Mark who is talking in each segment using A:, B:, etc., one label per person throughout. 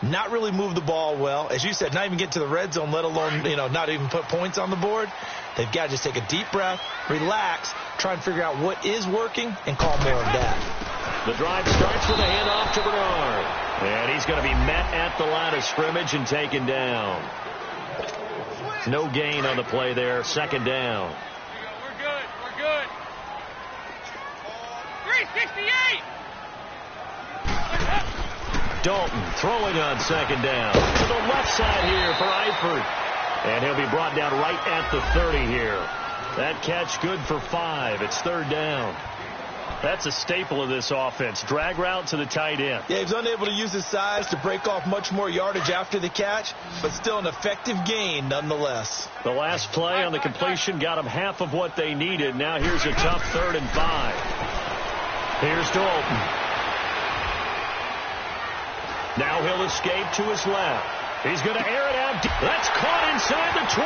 A: not really move the ball well. As you said, not even get to the red zone, let alone, not even put points on the board. They've got to just take a deep breath, relax, try and figure out what is working, and call more of that.
B: The drive starts with a handoff to Bernard. And he's going to be met at the line of scrimmage and taken down. No gain on the play there. Second down.
C: We're good. We're good. 368.
B: Dalton throwing on second down. To the left side here for Eifert. And he'll be brought down right at the 30 here. That catch good for 5. It's third down. That's a staple of this offense. Drag route to the tight end.
A: Yeah, he was unable to use his size to break off much more yardage after the catch, but still an effective gain nonetheless.
B: The last play on the completion got them half of what they needed. Now here's a tough 3rd and 5. Here's Dalton. Now he'll escape to his left. He's going to air it out. That's caught inside the 20.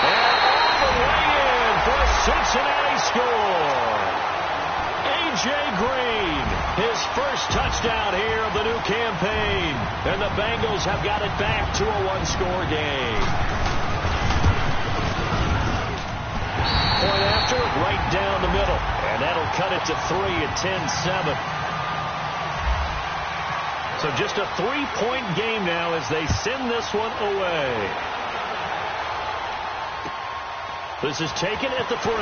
B: And all the way in for a Cincinnati score. A.J. Green, his first touchdown here of the new campaign. And the Bengals have got it back to a one-score game. Point after, right down the middle. And that'll cut it to 3 at 10-7. So just a 3-point game now as they send this one away. This is taken at the 3.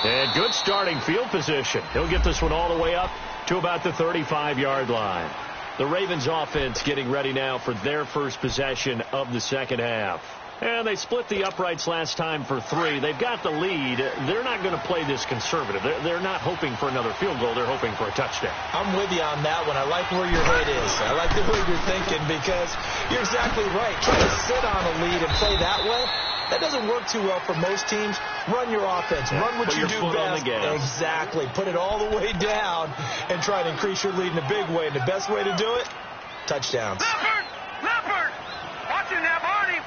B: And good starting field position. He'll get this one all the way up to about the 35-yard line. The Ravens offense getting ready now for their first possession of the second half. And they split the uprights last time for 3. They've got the lead. They're not going to play this conservative. They're not hoping for another field goal. They're hoping for a touchdown.
A: I'm with you on that one. I like where your head is. I like the way you're thinking because you're exactly right. Trying to sit on a lead and play that way, that doesn't work too well for most teams. Run your offense.
B: Yeah,
A: run what you do best. Exactly. Put it all the way down and try to increase your lead in a big way. And the best way to do it, touchdowns.
C: Leopard! Watch him now, Barney!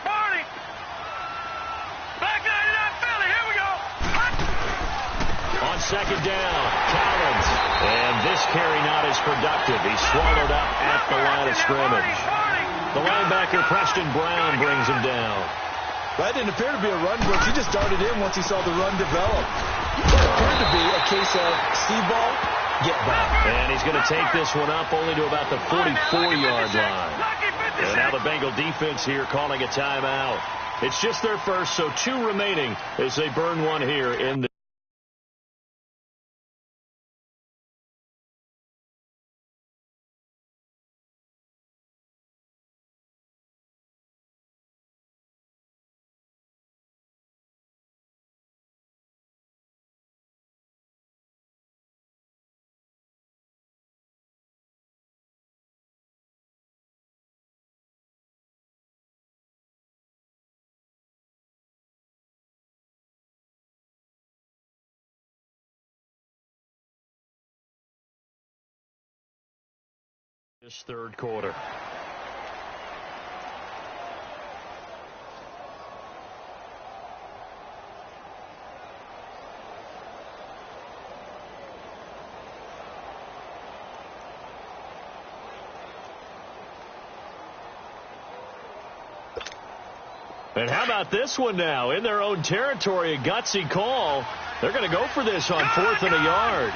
C: Back 99 Philly, here we go!
B: On second down, Collins. And this carry not as productive. He's swallowed up at the line of scrimmage. The linebacker, Preston Brown, brings him down.
A: That didn't appear to be a run blitz. He just darted in once he saw the run develop. It appeared to be a case of see ball, get ball.
B: And he's going to take this one up only to about the 44-yard line. And now the Bengal defense here calling a timeout. It's just their first, so 2 remaining as they burn one here in the this third quarter. And how about this one now? In their own territory, a gutsy call. They're going to go for this on 4th and a yard.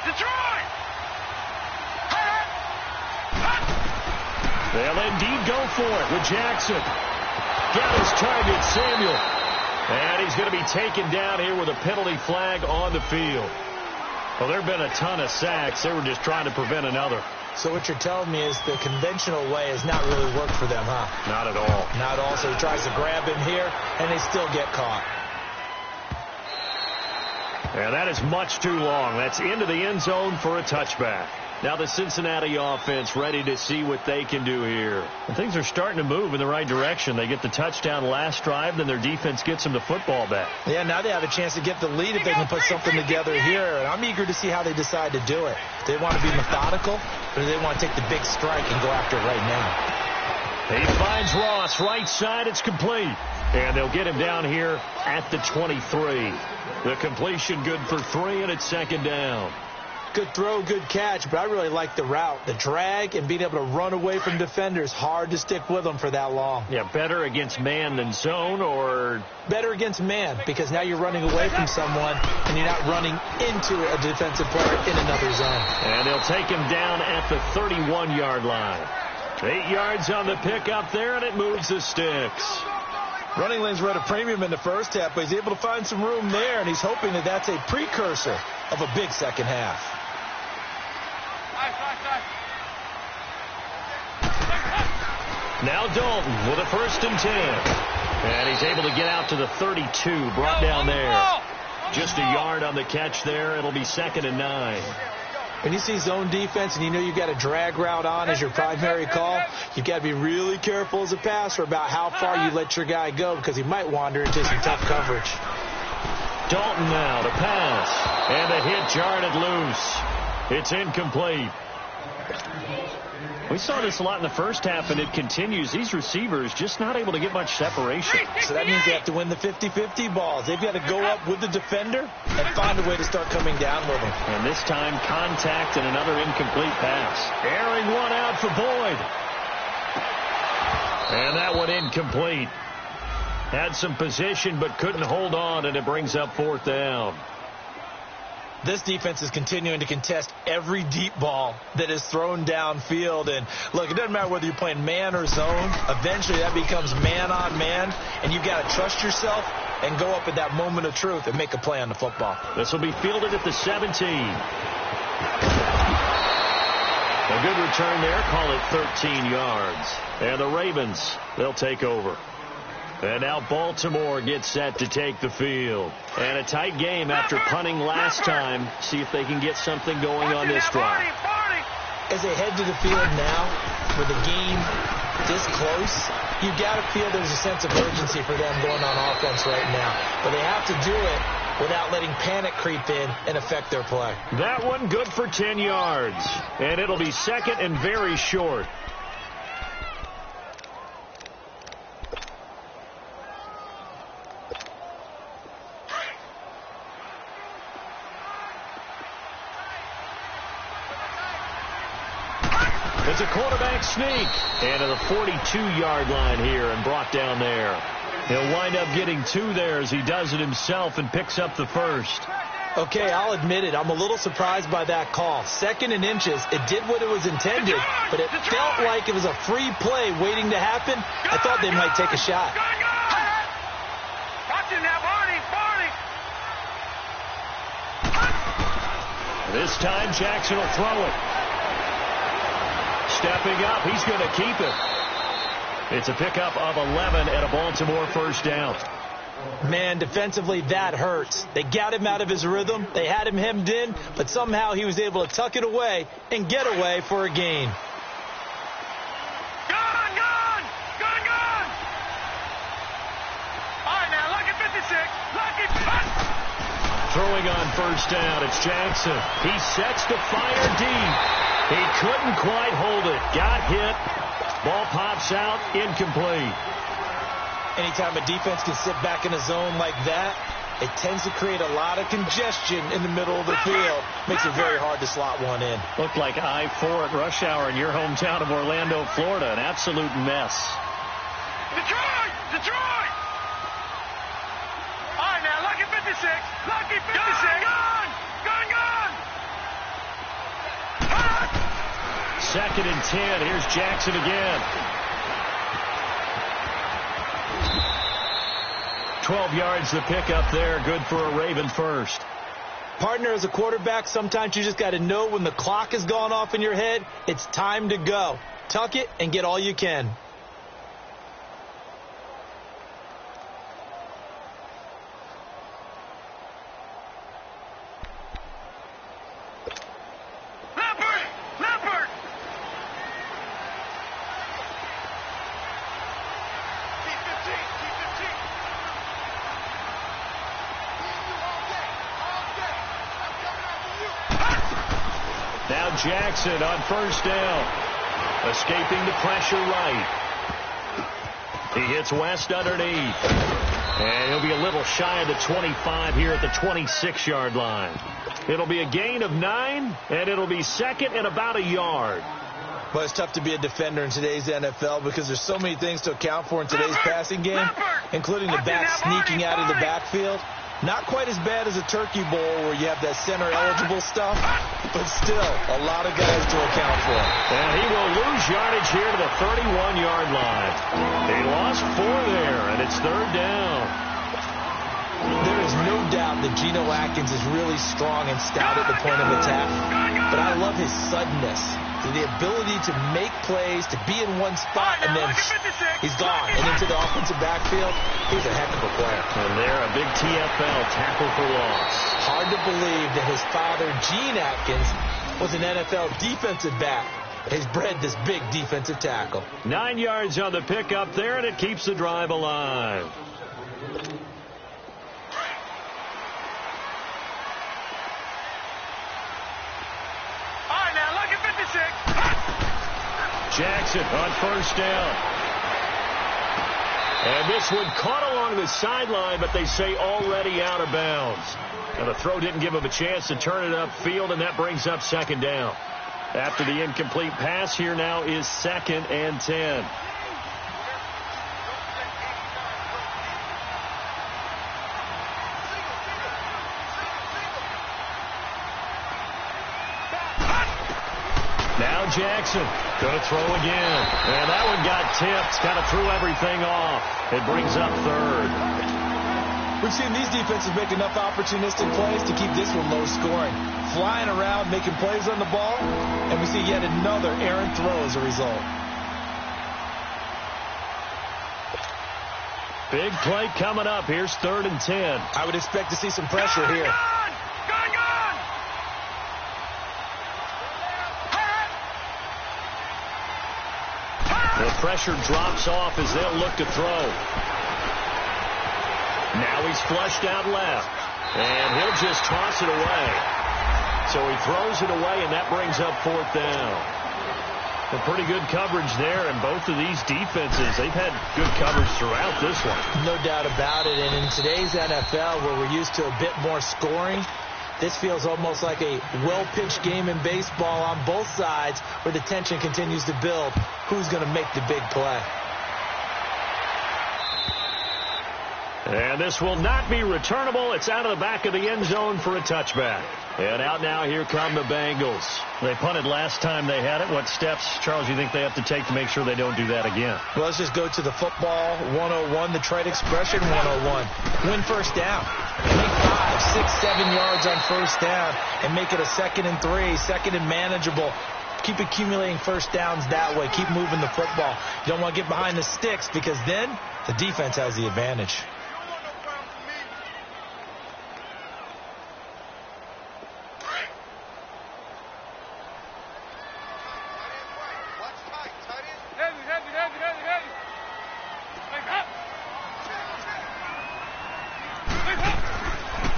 C: Detroit!
B: They'll indeed go for it with Jackson. Got his target, Samuel. And he's going to be taken down here with a penalty flag on the field. Well, there have been a ton of sacks. They were just trying to prevent another.
A: So what you're telling me is the conventional way has not really worked for them, huh?
B: Not at all.
A: Not at all. So he tries to grab him here, and they still get caught.
B: Yeah, that is much too long. That's into the end zone for a touchback. Now the Cincinnati offense ready to see what they can do here. And things are starting to move in the right direction. They get the touchdown last drive, then their defense gets them the football back.
A: Yeah, now they have a chance to get the lead if they can put something together here. And I'm eager to see how they decide to do it. Do they want to be methodical, or do they want to take the big strike and go after it right now?
B: He finds Ross right side. It's complete. And they'll get him down here at the 23. The completion good for 3, and it's second down.
A: Good throw, good catch, but I really like the route. The drag and being able to run away from defenders, hard to stick with them for that long.
B: Yeah, better against man than zone, or?
A: Better against man, because now you're running away from someone and you're not running into a defensive player in another zone.
B: And they'll take him down at the 31-yard line. 8 yards on the pickup there, and it moves the sticks.
A: Running lanes were at a premium in the first half, but he's able to find some room there, and he's hoping that that's a precursor of a big second half.
B: Now Dalton with a 1st and 10. And he's able to get out to the 32, brought down there. Just a yard on the catch there. It'll be 2nd and 9.
A: When you see zone defense and you know you've got a drag route on as your primary call, you've got to be really careful as a passer about how far you let your guy go, because he might wander into some tough coverage.
B: Dalton now to pass. And the hit jarred it loose. It's incomplete. We saw this a lot in the first half, and it continues. These receivers just not able to get much separation.
A: So that means they have to win the 50-50 balls. They've got to go up with the defender and find a way to start coming down with them.
B: And this time, contact and another incomplete pass. Airing one out for Boyd. And that one incomplete. Had some position, but couldn't hold on, and it brings up 4th down.
A: This defense is continuing to contest every deep ball that is thrown downfield. And, look, it doesn't matter whether you're playing man or zone. Eventually that becomes man on man, and you've got to trust yourself and go up at that moment of truth and make a play on the football.
B: This will be fielded at the 17. A good return there. Call it 13 yards. And the Ravens, they'll take over. And now Baltimore gets set to take the field. And a tight game after punting last time. See if they can get something going on this drive.
A: As they head to the field now, with the game this close, you've got to feel there's a sense of urgency for them going on offense right now. But they have to do it without letting panic creep in and affect their play.
B: That one good for 10 yards. And it'll be 2nd and very short. It's a quarterback sneak. And to the 42-yard line here and brought down there. He'll wind up getting 2 there as he does it himself and picks up the 1st.
A: Okay, I'll admit it. I'm a little surprised by that call. 2nd and inches. It did what it was intended, but it felt like it was a free play waiting to happen. I thought they might take a shot.
B: This time Jackson will throw it. Stepping up, he's going to keep it. It's a pickup of 11 and a Baltimore 1st down.
A: Man, defensively, that hurts. They got him out of his rhythm. They had him hemmed in, but somehow he was able to tuck it away and get away for a gain.
C: Gone! All right, now, lucky 56. Lucky punt.
B: Throwing on 1st down, it's Jackson. He sets to fire deep. He couldn't quite hold it. Got hit. Ball pops out, incomplete.
A: Anytime a defense can sit back in a zone like that, it tends to create a lot of congestion in the middle of the field. Makes it very hard to slot one in.
B: Looked like I-4 at rush hour in your hometown of Orlando, Florida. An absolute mess.
C: Detroit! All right, now, lucky 56. Lucky 56. Gone!
B: 2nd and 10. Here's Jackson again. 12 yards the pickup there. Good for a Raven 1st.
A: Partner, as a quarterback, sometimes you just got to know when the clock has gone off in your head, it's time to go. Tuck it and get all you can.
B: Jackson on first down. Escaping the pressure right. He hits West underneath. And he'll be a little shy of the 25 here at the 26-yard line. It'll be a gain of 9, and it'll be second and about a yard.
A: Well, it's tough to be a defender in today's NFL because there's so many things to account for in today's passing game, including the back sneaking out of the backfield. Not quite as bad as a turkey bowl where you have that center-eligible stuff, but still a lot of guys to account for.
B: And he will lose yardage here to the 31-yard line. He lost 4 there, and it's third down.
A: There is no doubt that Geno Atkins is really strong and stout at the point of attack, but I love his suddenness. The ability to make plays, to be in one spot, and then he's gone. And into the offensive backfield, he's a heck of a player.
B: And there, a big TFL, tackle for loss.
A: Hard to believe that his father, Gene Atkins, was an NFL defensive back. He's bred this big defensive tackle.
B: 9 yards on the pickup there, and it keeps the drive alive. Jackson on first down. And this one caught along the sideline, but they say already out of bounds. And the throw didn't give him a chance to turn it upfield, and that brings up second down. After the incomplete pass, here now is 2nd and 10. Now Jackson going to throw again. And that one got tipped. Kind of threw everything off. It brings up 3rd.
A: We've seen these defenses make enough opportunistic plays to keep this one low scoring. Flying around, making plays on the ball, and we see yet another errant throw as a result.
B: Big play coming up. Here's 3rd and 10.
A: I would expect to see some pressure here.
B: The pressure drops off as they'll look to throw. Now he's flushed out left. And he'll just toss it away. So he throws it away, and that brings up 4th down. A pretty good coverage there, and both of these defenses, they've had good coverage throughout this one.
A: No doubt about it. And in today's NFL, where we're used to a bit more scoring, this feels almost like a well-pitched game in baseball on both sides where the tension continues to build. Who's going to make the big play?
B: And this will not be returnable. It's out of the back of the end zone for a touchback. And out now, here come the Bengals. They punted last time they had it. What steps, Charles, you think they have to take to make sure they don't do that again?
A: Well, let's just go to the football 101, the trade expression 101. Win first down. Make 5, 6, 7 yards on first down and make it a 2nd and 3, 2nd and manageable. Keep accumulating first downs that way. Keep moving the football. You don't want to get behind the sticks because then the defense has the advantage.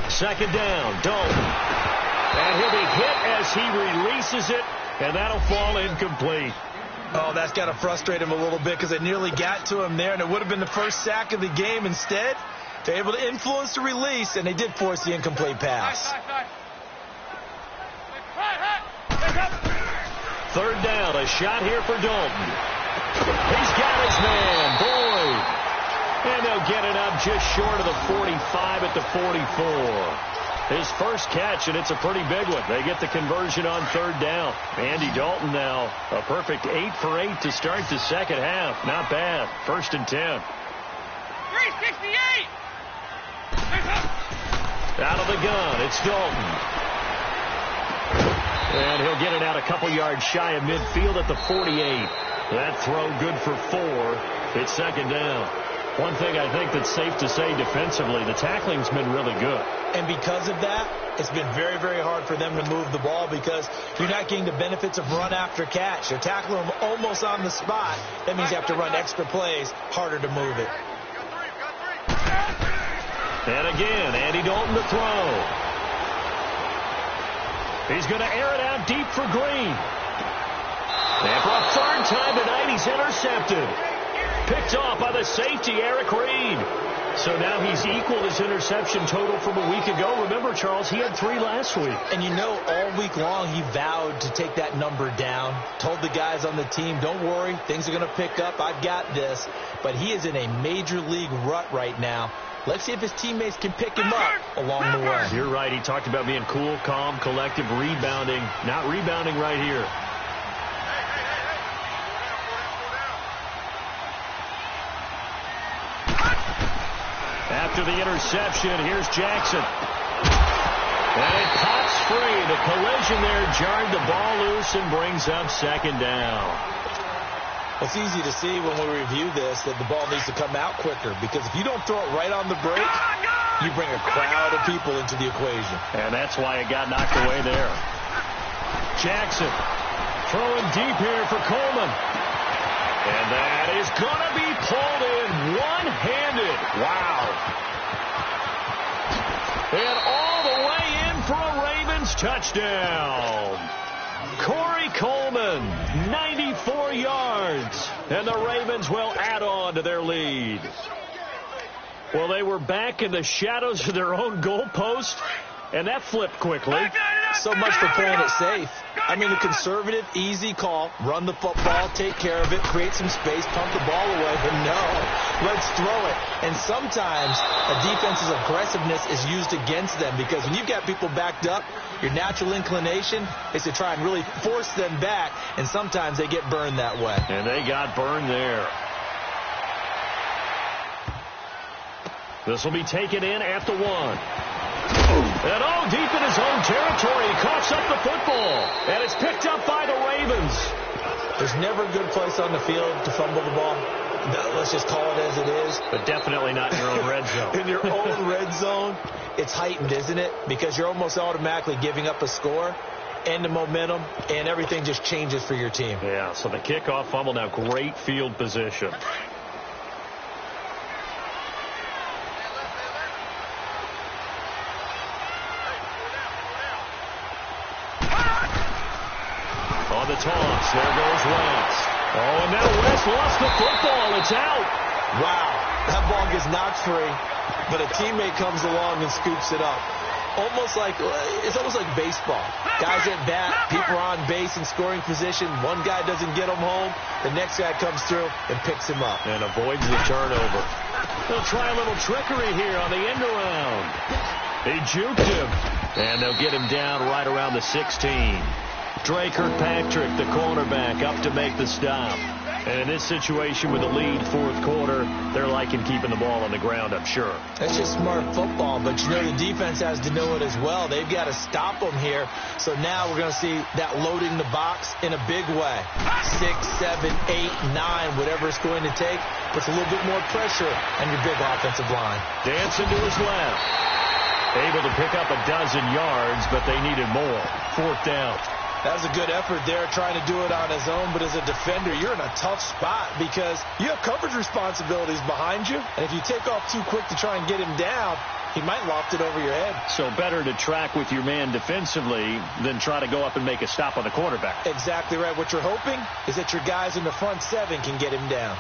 B: Second down, Dalton. And he'll be hit as he releases it, and that'll fall incomplete.
A: Oh, that's got to frustrate him a little bit because it nearly got to him there, and it would have been the first sack of the game. Instead, they're able to influence the release, and they did force the incomplete pass.
B: Third down, a shot here for Dalton. He's got his man, Boyd. And they'll get it up just short of the 45 at the 44. His first catch, and it's a pretty big one. They get the conversion on third down. Andy Dalton now, a perfect 8 for 8 to start the second half. Not bad. 1st and 10.
C: 368!
B: Out of the gun, it's Dalton. And he'll get it out a couple yards shy of midfield at the 48. That throw good for 4. It's second down. One thing I think that's safe to say defensively, the tackling's been really good.
A: And because of that, it's been very, very hard for them to move the ball because you're not getting the benefits of run after catch. You're tackling them almost on the spot. That means you have to run extra plays, harder to move it.
B: And again, Andy Dalton to throw. He's going to air it out deep for Green. And for a third time tonight, he's intercepted. Picked off by the safety, Eric Reed. So now he's equaled his interception total from a week ago. Remember, Charles, he had 3 last week.
A: And you know, all week long he vowed to take that number down. Told the guys on the team, don't worry, things are going to pick up. I've got this. But he is in a major league rut right now. Let's see if his teammates can pick him up along the way.
B: You're right. He talked about being cool, calm, collective, rebounding. Not rebounding right here. After the interception, here's Jackson. And it pops free. The collision there jarred the ball loose and brings up second down.
A: It's easy to see when we review this that the ball needs to come out quicker, because if you don't throw it right on the break, you bring a crowd of people into the equation.
B: And that's why it got knocked away there. Jackson throwing deep here for Coleman. And that is going to be pulled in one-handed. Wow. And all the way in for a Ravens touchdown. Corey Coleman, 94 yards. And the Ravens will add on to their lead. Well, they were back in the shadows of their own goalpost, and that flipped quickly.
A: So much for playing it safe. I mean, a conservative, easy call. Run the football, take care of it, create some space, pump the ball away. But no, let's throw it. And sometimes a defense's aggressiveness is used against them, because when you've got people backed up, your natural inclination is to try and really force them back, and sometimes they get burned that way.
B: And they got burned there. This will be taken in at the 1. And all deep in his own territory, he coughs up the football. And it's picked up by the Ravens.
A: There's never a good place on the field to fumble the ball. Let's just call it as it is.
B: But definitely not in your own red zone.
A: In your own red zone, it's heightened, isn't it? Because you're almost automatically giving up a score and the momentum, and everything just changes for your team.
B: Yeah, so the kickoff fumble, now great field position. On the toss, there goes Wentz. Oh, and now Wentz lost the football. It's out.
A: Wow, that ball gets knocked free, but a teammate comes along and scoops it up. It's almost like baseball. Guys at bat, people are on base in scoring position. One guy doesn't get him home. The next guy comes through and picks him up.
B: And avoids the turnover. They'll try a little trickery here on the end around. He juked him. And they'll get him down right around the 16. Dre Kirkpatrick, the cornerback, up to make the stop. And in this situation with the lead, fourth quarter, they're liking keeping the ball on the ground, I'm sure.
A: That's just smart football, but you know the defense has to know it as well. They've got to stop them here. So now we're going to see that loading the box in a big way. 6, 7, 8, 9, whatever it's going to take, puts a little bit more pressure on your big offensive line.
B: Dancing to his left. Able to pick up a dozen yards, but they needed more. Fourth down.
A: That was a good effort there, trying to do it on his own. But as a defender, you're in a tough spot because you have coverage responsibilities behind you. And if you take off too quick to try and get him down, he might loft it over your head.
B: So better to track with your man defensively than try to go up and make a stop on the quarterback.
A: Exactly right. What you're hoping is that your guys in the front 7 can get him down.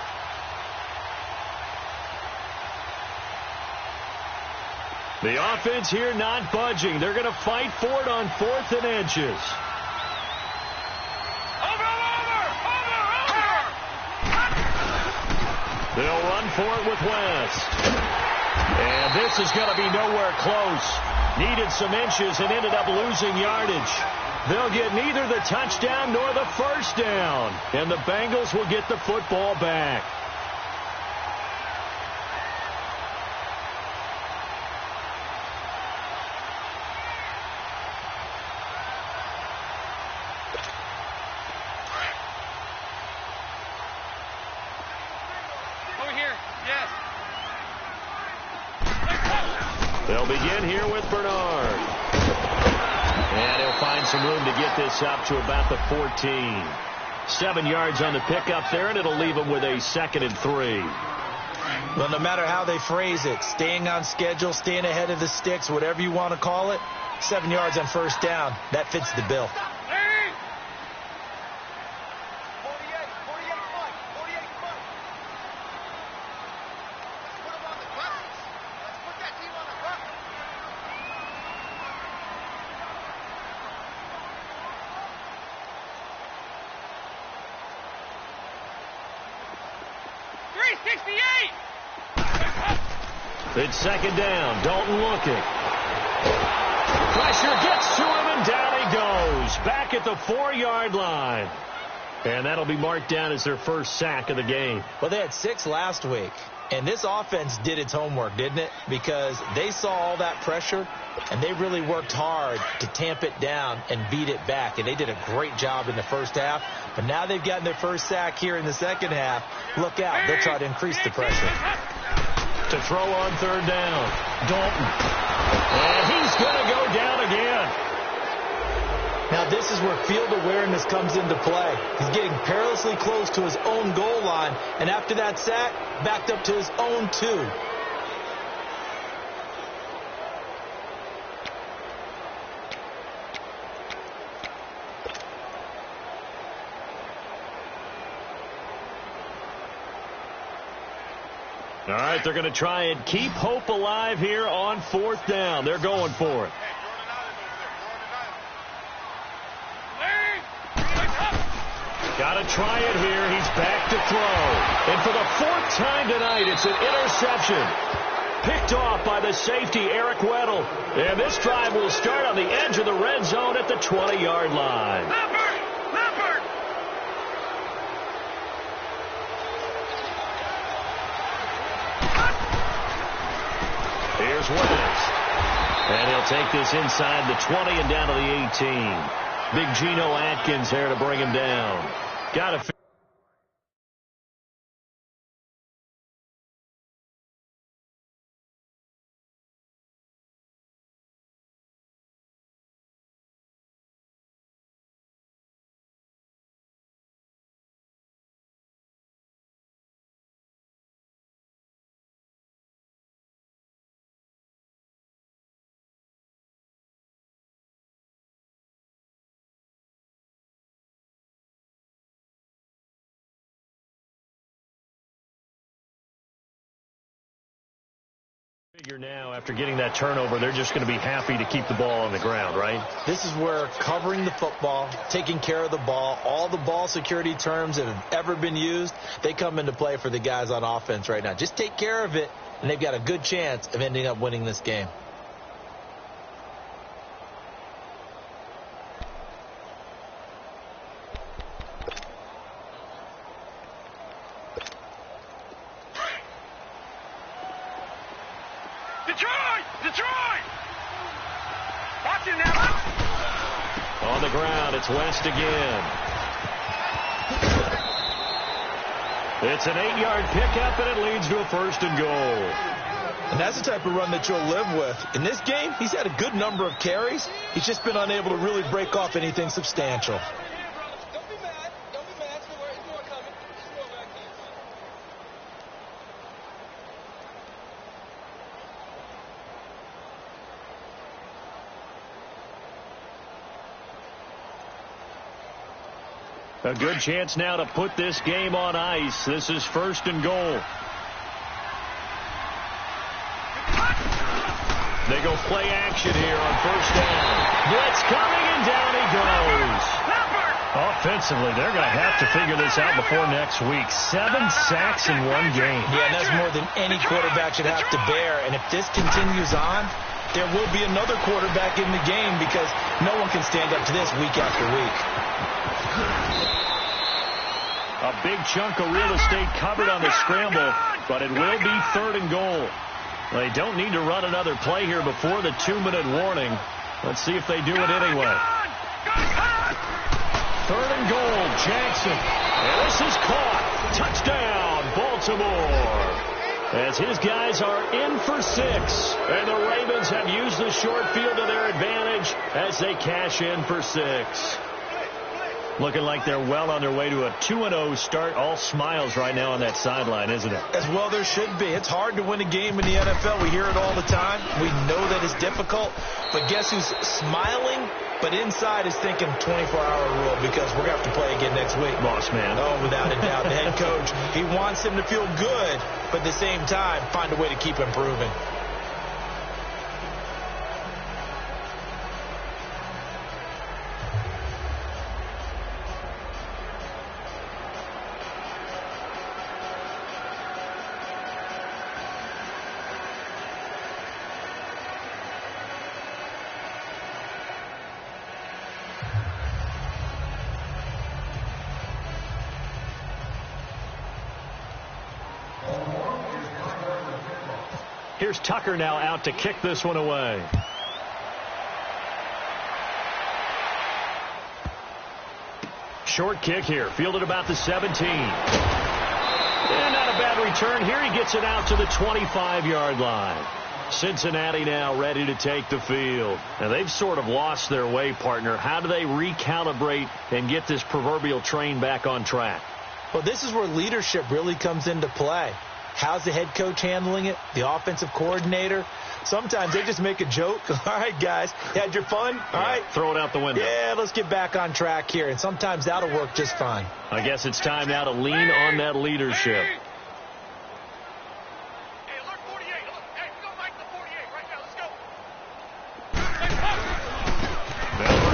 B: The offense here not budging. They're going to fight for it on 4th and inches. They'll run for it with West. And this is going to be nowhere close. Needed some inches and ended up losing yardage. They'll get neither the touchdown nor the first down. And the Bengals will get the football back. They'll begin here with Bernard. And he'll find some room to get this up to about the 14. 7 yards on the pickup there, and it'll leave him with a 2nd and 3.
A: Well, no matter how they phrase it, staying on schedule, staying ahead of the sticks, whatever you want to call it, 7 yards on first down. That fits the bill.
B: It's second down. Dalton looking. Pressure gets to him, and down he goes. Back at the 4-yard line. And that'll be marked down as their first sack of the game.
A: Well, they had 6 last week. And this offense did its homework, didn't it? Because they saw all that pressure, and they really worked hard to tamp it down and beat it back. And they did a great job in the first half. But now they've gotten their first sack here in the second half. Look out. They'll try to increase the pressure.
B: To throw on third down. Dalton. And he's going to go down again.
A: Now this is where field awareness comes into play. He's getting perilously close to his own goal line. And after that sack, backed up to his own 2.
B: All right, they're going to try and keep hope alive here on 4th down. They're going for it. Got to try it here. He's back to throw. And for the 4th time tonight, it's an interception. Picked off by the safety, Eric Weddle. And this drive will start on the edge of the red zone at the 20-yard line. Here's West. And he'll take this inside the 20 and down to the 18. Big Geno Atkins there to bring him down. Got to figure now, after getting that turnover, they're just going to be happy to keep the ball on the ground, right?
A: This is where covering the football, taking care of the ball, all the ball security terms that have ever been used, they come into play for the guys on offense right now. Just take care of it, and they've got a good chance of ending up winning this game.
C: Detroit! Watch it now.
B: On the ground, it's West again. It's an 8-yard pickup, and it leads to a 1st and goal.
A: And that's the type of run that you'll live with. In this game, he's had a good number of carries. He's just been unable to really break off anything substantial.
C: Don't be mad. Don't be mad. There's more coming. There's more back there.
B: A good chance now to put this game on ice. This is 1st and goal. They go play action here on 1st down. Blitz coming, and down he goes. Offensively, they're going to have to figure this out before next week. 7 sacks in one game.
A: Yeah, and that's more than any quarterback should have to bear. And if this continues on, there will be another quarterback in the game because no one can stand up to this week after week.
B: A big chunk of real estate covered on the scramble, but it will be 3rd and goal. They don't need to run another play here before the 2-minute warning. Let's see if they do it anyway. 3rd and goal, Jackson. And this is caught. Touchdown, Baltimore. As his guys are in for 6. And the Ravens have used the short field to their advantage as they cash in for 6. Looking like they're well on their way to a 2-0 start. All smiles right now on that sideline, isn't it?
A: As well there should be. It's hard to win a game in the NFL. We hear it all the time. We know that it's difficult. But guess who's smiling? But inside is thinking 24-hour rule because we're going to have to play again next week.
B: Boss man.
A: Oh, without a doubt. The head coach, he wants him to feel good, but at the same time, find a way to keep improving.
B: Here's Tucker now out to kick this one away. Short kick here, fielded about the 17. And not a bad return here. He gets it out to the 25-yard line. Cincinnati now ready to take the field. Now, they've sort of lost their way, partner. How do they recalibrate and get this proverbial train back on track?
A: Well, this is where leadership really comes into play. How's the head coach handling it? The offensive coordinator? Sometimes they just make a joke. All right, guys, you had your fun? All right.
B: Throw it out the window.
A: Yeah, let's get back on track here. And sometimes that'll work just fine.
B: I guess it's time now to lean on that leadership.
C: Hey, alert 48. Hey, we go back to 48 right now. Let's go.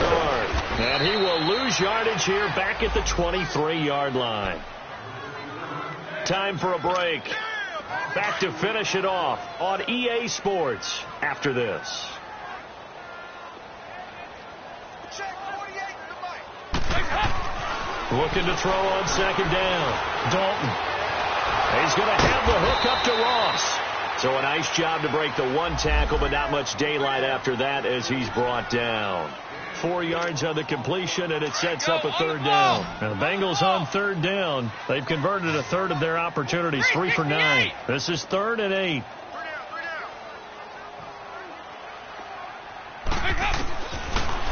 B: Bernard. And he will lose yardage here back at the 23-yard line. Time for a break. Back to finish it off on EA Sports after this. Looking to throw on second down. Dalton. He's going to have the hook up to Ross. So a nice job to break the one tackle, but not much daylight after that as he's brought down. 4 yards on the completion, and it sets up a third down. Now, the Bengals on third down. They've converted a third of their opportunities, 3 for 9. This is 3rd and 8.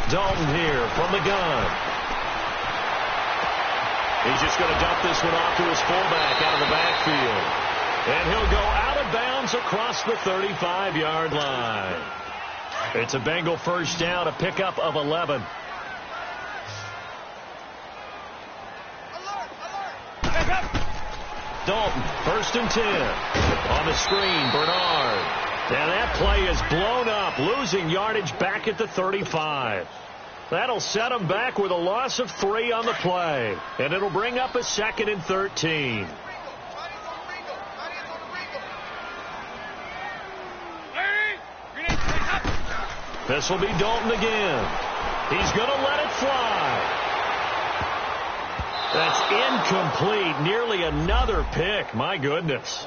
B: Dalton here from the gun. He's just going to dump this one off to his fullback out of the backfield. And he'll go out of bounds across the 35-yard line. It's a Bengal first down, a pickup of 11. Dalton, 1st and 10. On the screen, Bernard. And that play is blown up, losing yardage back at the 35. That'll set him back with a loss of 3 on the play. And it'll bring up a 2nd and 13. This will be Dalton again. He's going to let it fly. That's incomplete. Nearly another pick. My goodness.